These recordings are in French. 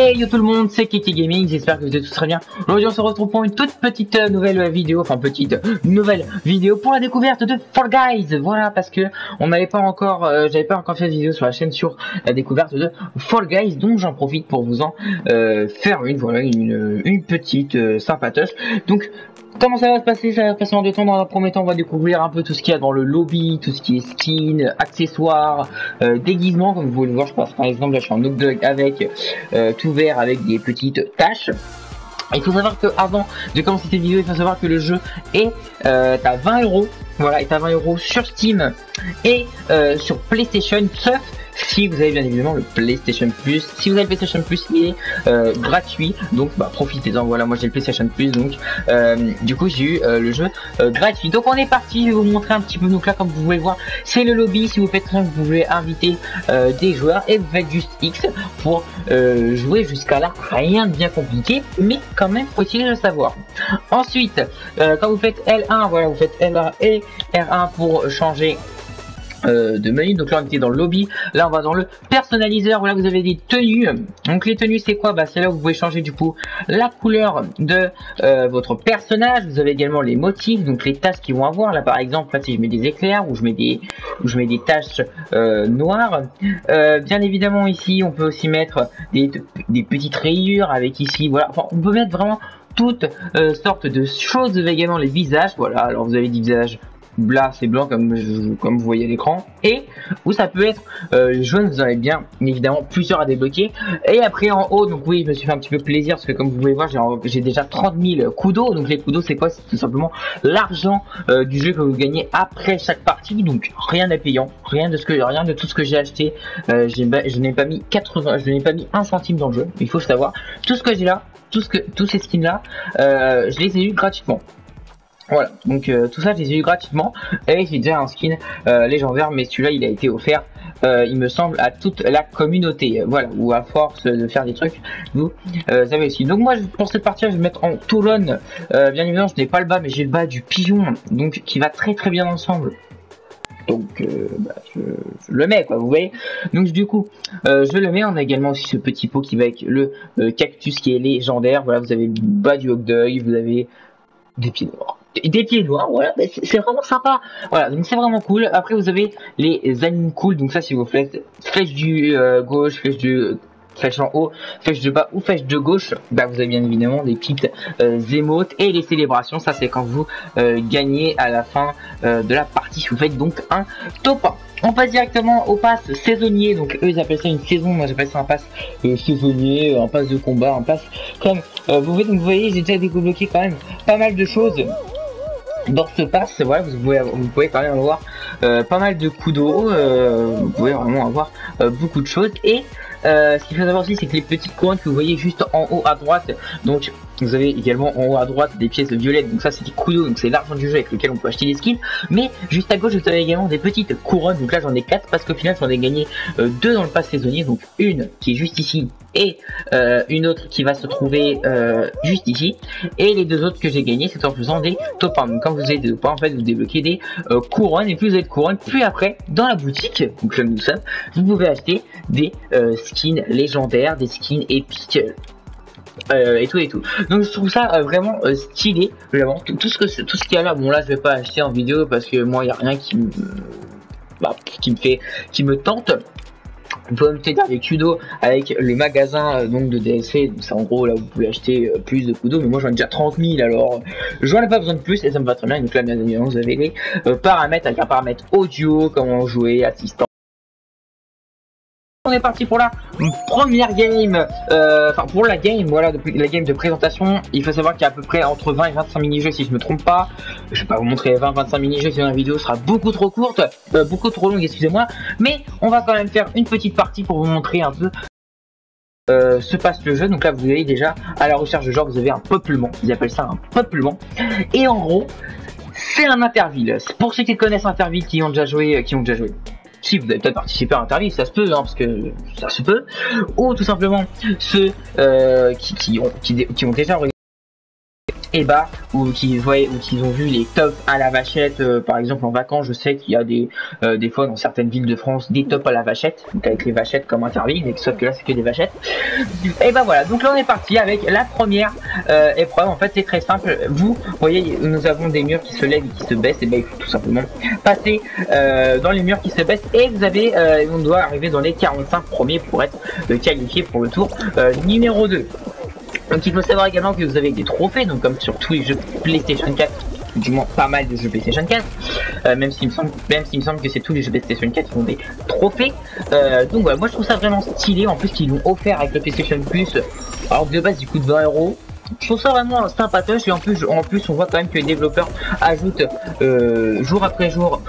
Hey yo tout le monde, c'est Kiki Gaming, j'espère que vous êtes tous très bien. Aujourd'hui on se retrouve pour une toute petite nouvelle vidéo, pour la découverte de Fall Guys. Voilà, parce que on n'avait pas encore, j'avais pas encore fait de vidéo sur la chaîne sur la découverte de Fall Guys, donc j'en profite pour vous en faire une petite sympatoche. Donc comment ça va se passer? Ça va passer en deux temps. Dans un premier temps, on va découvrir un peu tout ce qu'il y a dans le lobby, tout ce qui est skin, accessoires, déguisement. Comme vous pouvez le voir, je passe par exemple, là je suis en Dog avec tout vert avec des petites taches. Il faut savoir que avant de commencer cette vidéo, il faut savoir que le jeu est à 20 €. Voilà, est à 20 € sur Steam et sur PlayStation, sauf si vous avez bien évidemment le PlayStation Plus. Si vous avez le PlayStation Plus, il est gratuit, donc bah profitez-en. Voilà, moi j'ai le PlayStation Plus, donc du coup j'ai eu le jeu gratuit. Donc on est parti, je vais vous montrer un petit peu. Donc là, comme vous pouvez le voir, c'est le lobby. Si vous faites rien, vous pouvez inviter des joueurs et vous faites juste X pour jouer jusqu'à là. Rien de bien compliqué, mais quand même faut-il le savoir. Ensuite, quand vous faites L1, voilà, vous faites L1 et R1 pour changer de menu. Donc là on était dans le lobby, là on va dans le personnaliseur. Voilà, vous avez des tenues. Donc les tenues c'est quoi? Bah c'est là où vous pouvez changer du coup la couleur de votre personnage. Vous avez également les motifs, donc les taches qu'ils vont avoir. Là par exemple, là si je mets des éclairs ou je mets des taches noires, bien évidemment ici on peut aussi mettre des petites rayures avec ici, voilà, enfin on peut mettre vraiment toutes sortes de choses. Vous avez également les visages. Voilà, alors vous avez des visages là c'est blanc comme vous voyez à l'écran, et où ça peut être jaune. Vous en avez bien évidemment plusieurs à débloquer. Et après en haut, donc oui, je me suis fait un petit peu plaisir parce que comme vous pouvez voir, j'ai déjà 30 000 kudos. Donc les kudos c'est quoi? C'est tout simplement l'argent du jeu que vous gagnez après chaque partie. Donc rien n'est payant, rien de tout ce que j'ai acheté. Je n'ai pas mis 80, je n'ai pas mis un centime dans le jeu. Il faut savoir, tout ce que j'ai là, tous ces skins là, je les ai eu gratuitement. Voilà, donc tout ça je les ai eu gratuitement. Et j'ai déjà un skin légendaire, mais celui-là il a été offert il me semble à toute la communauté. Voilà, ou à force de faire des trucs, vous avez aussi. Donc moi pour cette partie je vais mettre en Toulon. Bien évidemment je n'ai pas le bas, mais j'ai le bas du pigeon, donc qui va très très bien ensemble. Donc bah, je le mets quoi, vous voyez. Donc du coup je le mets. On a également aussi ce petit pot qui va avec le cactus qui est légendaire. Voilà, vous avez le bas du hog dog, vous avez des pieds noirs. Des pieds noirs, voilà, c'est vraiment sympa. Voilà, donc c'est vraiment cool. Après vous avez les animes cool. Donc ça, si vous faites flèche du gauche, flèche en haut, flèche de bas ou flèche de gauche, bah vous avez bien évidemment des petites émotes et les célébrations. Ça c'est quand vous gagnez à la fin de la partie. Vous faites donc un top 1. On passe directement au pass saisonnier. Donc eux ils appellent ça une saison, moi j'appelle ça un pass saisonnier, un pass de combat, un pass comme vous voyez, j'ai déjà débloqué quand même pas mal de choses dans ce pass. Voilà, vous pouvez quand même avoir pas mal de coups d'eau, vous pouvez vraiment avoir beaucoup de choses. Et ce qu'il faut savoir aussi, c'est que les petites couronnes que vous voyez juste en haut à droite, donc vous avez également en haut à droite des pièces violettes, donc ça c'est des kudos, donc c'est l'argent du jeu avec lequel on peut acheter des skins. Mais juste à gauche vous avez également des petites couronnes, donc là j'en ai 4 parce qu'au final j'en ai gagné 2 dans le pass saisonnier, donc une qui est juste ici et une autre qui va se trouver juste ici, et les deux autres que j'ai gagné c'est en faisant des top 1. Donc quand vous avez des top 1, en fait vous débloquez des couronnes, et plus vous avez de couronnes, plus après dans la boutique, donc comme nous sommes, vous pouvez acheter des skins légendaires, des skins épiques et tout. Donc je trouve ça vraiment stylé, vraiment tout ce qu'il y a là. Bon là je vais pas acheter en vidéo parce que moi il y a rien qui me tente. Vous pouvez me faire des kudos avec le magasin donc de DLC. C'est en gros là vous pouvez acheter plus de kudos, mais moi j'en ai déjà 30 000, alors j'en ai pas besoin de plus et ça me va très bien. Donc là bien évidemment vous avez les paramètres avec un paramètre audio, comment jouer, assistant. On est parti pour la première game, pour la game, voilà, depuis la game de présentation. Il faut savoir qu'il y a à peu près entre 20 et 25 mini-jeux si je me trompe pas. Je vais pas vous montrer 20-25 mini-jeux, sinon la vidéo sera beaucoup trop courte, beaucoup trop longue, excusez-moi. Mais on va quand même faire une petite partie pour vous montrer un peu se passe le jeu. Donc là vous voyez déjà à la recherche de genre, vous avez un peuplement, ils appellent ça un peuplement. Et en gros c'est un interville. Pour ceux qui connaissent Interville, qui ont déjà joué, si vous avez peut-être participé à Interville, ça se peut, hein, parce que ça se peut, ou tout simplement ceux qui ont déjà regardé et bah ou qui ont vu les tops à la vachette, par exemple en vacances. Je sais qu'il y a des fois dans certaines villes de France des tops à la vachette, donc avec les vachettes comme Interville, mais sauf que là c'est que des vachettes. Et bah voilà, donc là on est parti avec la première épreuve. En fait c'est très simple, vous voyez nous avons des murs qui se lèvent et qui se baissent, et bah il faut tout simplement passer dans les murs qui se baissent, et vous avez on doit arriver dans les 45 premiers pour être qualifié pour le tour numéro 2. Donc il faut savoir également que vous avez des trophées, donc comme sur tous les jeux PlayStation 4, du moins pas mal de jeux PlayStation 4, même s'il me semble que c'est tous les jeux PlayStation 4 qui ont des trophées. Donc voilà, moi je trouve ça vraiment stylé, en plus qu'ils l'ont offert avec le PlayStation Plus, alors que de base il coûte 20 €. Je trouve ça vraiment sympatoche, et en plus on voit quand même que les développeurs ajoutent jour après jour,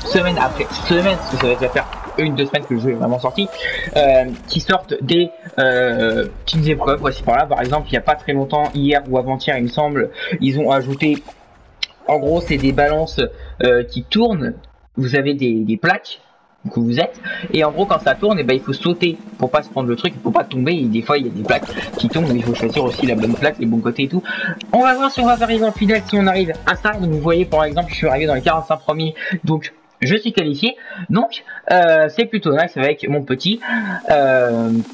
semaine après semaine, parce que ça va déjà faire 1-2 semaines que le jeu est vraiment sorti, qui sortent des petites épreuves. Voici par là, par exemple il n'y a pas très longtemps, hier ou avant-hier il me semble, ils ont ajouté, en gros c'est des balances qui tournent, vous avez des plaques que vous êtes, et en gros quand ça tourne, et ben il faut sauter pour pas se prendre le truc, il faut pas tomber, et des fois il y a des plaques qui tombent, donc il faut choisir aussi la bonne plaque, les bons côtés et tout. On va voir si on va arriver en finale, si on arrive à ça. Donc vous voyez par exemple je suis arrivé dans les 45 premiers, donc je suis qualifié, donc c'est plutôt nice avec mon petit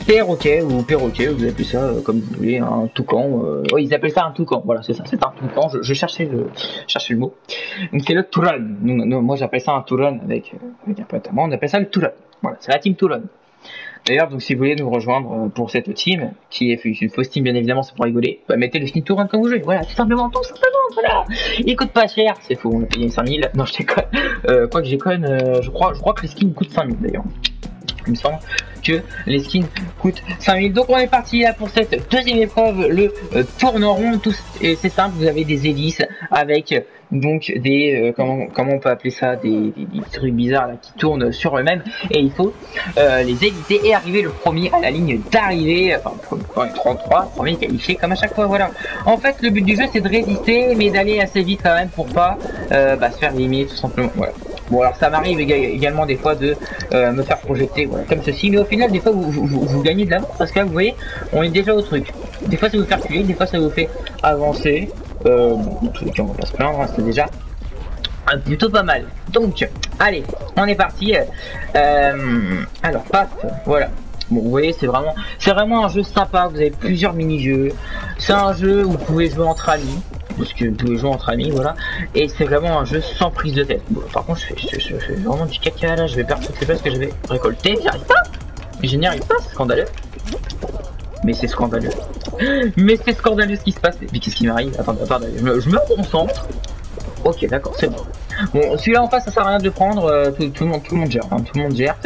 perroquet, ou perroquet, vous appelez ça comme vous voulez, un toucan, oui ils appellent ça un toucan, voilà c'est ça, c'est un toucan, je cherchais le mot, donc c'est le Touran, moi j'appelle ça un Touran avec un pote à moi, on appelle ça le Touran, voilà c'est la team Touran. D'ailleurs, donc si vous voulez nous rejoindre pour cette team, qui est une fausse team bien évidemment, c'est pour rigoler, bah, mettez le skin Touran comme vous jouez, voilà, tout simplement, voilà. Il coûte pas cher, c'est faux, on a payé 5000, non je déconne, quoi que je déconne, je crois que les skins coûtent 5000 d'ailleurs. Il me semble que les skins coûtent 5000. Donc on est parti là pour cette deuxième épreuve, le tourne en rond. Et c'est simple, vous avez des hélices avec donc des comment on peut appeler ça, des trucs bizarres là, qui tournent sur eux-mêmes, et il faut les éviter et arriver le premier à la ligne d'arrivée, enfin 33, premier qualifié comme à chaque fois. Voilà, en fait le but du jeu c'est de résister, mais d'aller assez vite quand même pour pas se faire éliminer tout simplement. Voilà. Bon alors ça m'arrive également des fois de me faire projeter, voilà, comme ceci, mais au final des fois vous gagnez de l'avance, parce que là vous voyez on est déjà au truc. Des fois ça vous fait reculer, des fois ça vous fait avancer, bon en tous les cas on va pas se plaindre, hein, c'est déjà plutôt pas mal. Donc allez on est parti, alors paf, voilà. Bon vous voyez c'est vraiment un jeu sympa, vous avez plusieurs mini-jeux, c'est un jeu où vous pouvez jouer entre amis, parce que vous pouvez jouer entre amis, voilà, et c'est vraiment un jeu sans prise de tête. Bon, par contre je fais vraiment du caca là, je vais perdre toutes les places que j'avais récoltées, j'y arrive pas, je n'y arrive pas, c'est scandaleux, mais c'est scandaleux, ce qui se passe. Mais qu'est-ce qui m'arrive? Attendez, je me concentre. Ok d'accord, c'est bon. Bon celui-là en face ça sert à rien de le prendre, tout le monde gère, hein, tout le monde gère,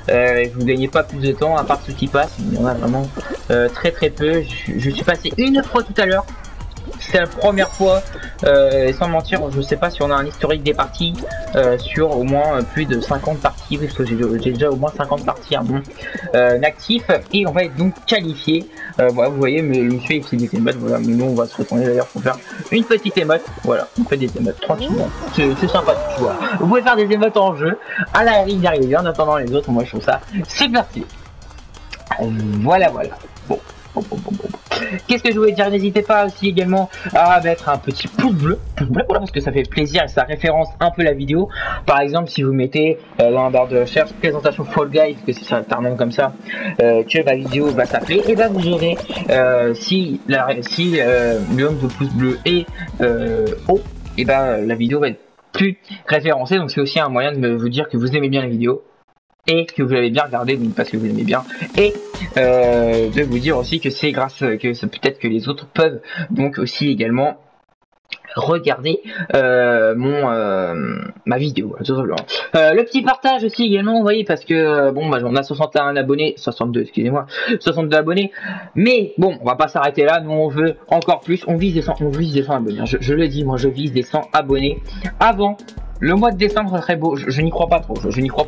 vous gagnez pas plus de temps à part ceux qui passent, il y en a vraiment très peu. Je suis passé une fois tout à l'heure, c'est la première fois, et sans mentir je sais pas si on a un historique des parties sur au moins plus de 50 parties, parce que j'ai déjà au moins 50 parties à mon actif, et on va être donc qualifié. Voilà, vous voyez mais le monsieur il fait des émotes, voilà, mais nous on va se retourner d'ailleurs pour faire une petite émote, voilà, on fait des émotes tranquillement, c'est sympa, tu vois, vous pouvez faire des émotes en jeu à la ligne d'arrivée en attendant les autres, moi je trouve ça super stylé. Voilà bon. Qu'est-ce que je voulais dire, n'hésitez pas aussi également à mettre un petit pouce bleu, voilà, parce que ça fait plaisir et ça référence un peu la vidéo. Par exemple si vous mettez dans la barre de recherche présentation Fall Guys, que c'est un nom comme ça, que la vidéo va s'appeler, et vous aurez si le nombre de pouces bleus est haut, et la vidéo va être plus référencée. Donc c'est aussi un moyen de vous dire que vous aimez bien la vidéo et que vous l'avez bien regardé, donc parce que vous aimez bien, et de vous dire aussi que c'est grâce que c'est peut-être que les autres peuvent donc aussi également regarder ma vidéo, tout simplement. Le petit partage aussi également, vous voyez, parce que on a 61 abonnés, 62 excusez-moi, 62 abonnés, mais bon on va pas s'arrêter là, nous on veut encore plus, on vise des 100 abonnés, je le dis, moi je vise des 100 abonnés avant le mois de décembre, ça serait beau. Je n'y crois pas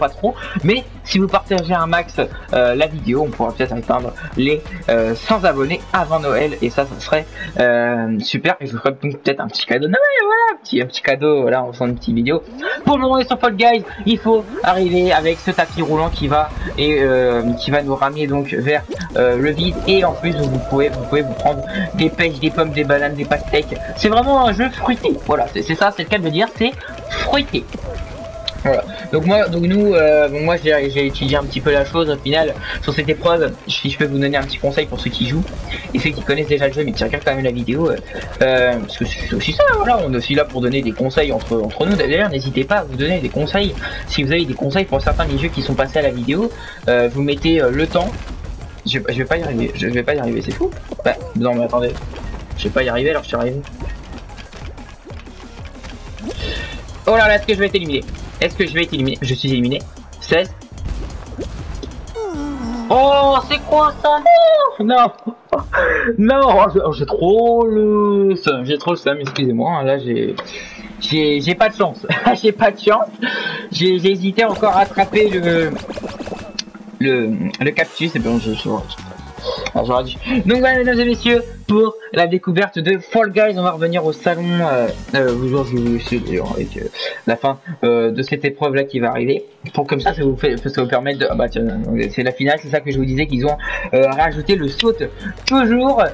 trop, mais si vous partagez un max la vidéo, on pourra peut-être atteindre les 100 abonnés avant Noël, et ça serait super, et je vous ferai donc peut-être un petit cadeau de Noël, voilà, petit cadeau, voilà, en faisant une petite vidéo. Pour le moment, sur Fall Guys, il faut arriver avec ce tapis roulant qui va nous ramener donc vers le vide. Et en plus, vous pouvez vous prendre des pêches, des pommes, des bananes, des pastèques. C'est vraiment un jeu fruité. Voilà, c'est ça, c'est le cas de le dire, c'est fruité. Voilà. Donc moi j'ai étudié un petit peu la chose au final sur cette épreuve. Si je peux vous donner un petit conseil pour ceux qui jouent et ceux qui connaissent déjà le jeu mais qui regardent quand même la vidéo, parce que c'est aussi ça, voilà, on est aussi là pour donner des conseils entre nous. D'ailleurs, n'hésitez pas à vous donner des conseils. Si vous avez des conseils pour certains des jeux qui sont passés à la vidéo, vous mettez le temps. Je vais pas y arriver, c'est fou. Bah, non mais attendez, je vais pas y arriver alors je suis arrivé. Oh là là, est-ce que je vais être éliminé? Est-ce que je vais être éliminé? Je suis éliminé. 16. Oh, c'est quoi ça? Non. Non, j'ai trop le seum. J'ai trop le seum, excusez-moi. Là, j'ai pas de chance. J'ai pas de chance. J'ai hésité encore à attraper le cactus. Et bon, j'aurais dû. Donc voilà, mesdames et messieurs, pour la découverte de Fall Guys, on va revenir au salon. Vous avec la fin de cette épreuve là qui va arriver. Pour comme ça vous permet de. Ah bah tiens, c'est la finale, c'est ça que je vous disais qu'ils ont rajouté le saut toujours.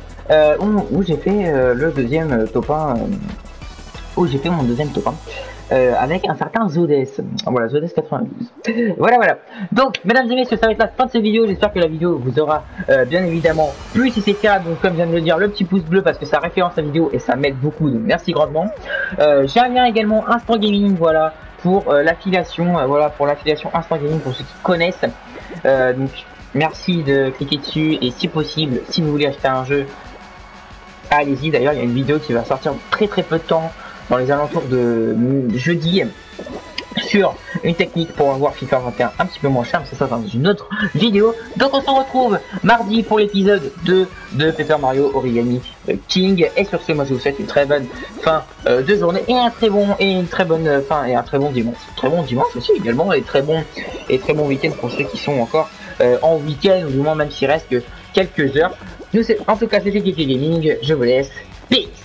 Où j'ai fait le deuxième top 1. Où j'ai fait mon deuxième top 1. Avec un certain Zodes. Voilà, Zodes 92. Voilà. Donc, mesdames et messieurs, ça va être la fin de cette vidéo. J'espère que la vidéo vous aura bien évidemment plu. Si c'est le cas, donc comme je viens de le dire, le petit pouce bleu parce que ça référence la vidéo et ça m'aide beaucoup. Donc, merci grandement. J'ai un lien également Instant Gaming, voilà, pour l'affiliation. Voilà, pour l'affiliation Instant Gaming pour ceux qui connaissent. Donc, merci de cliquer dessus et si possible, si vous voulez acheter un jeu, allez-y. D'ailleurs, il y a une vidéo qui va sortir très peu de temps, dans les alentours de jeudi, sur une technique pour avoir FIFA 21 un petit peu moins cher, mais c'est ça dans une autre vidéo. Donc on se retrouve mardi pour l'épisode 2 de Paper Mario Origami King. Et sur ce, moi je vous souhaite une très bonne fin de journée et une très bonne fin et un très bon dimanche. Très bon dimanche aussi également et très bon week-end pour ceux qui sont encore en week-end, ou du moins même s'il reste que quelques heures. En tout cas, c'était Kiki Gaming, je vous laisse. Peace.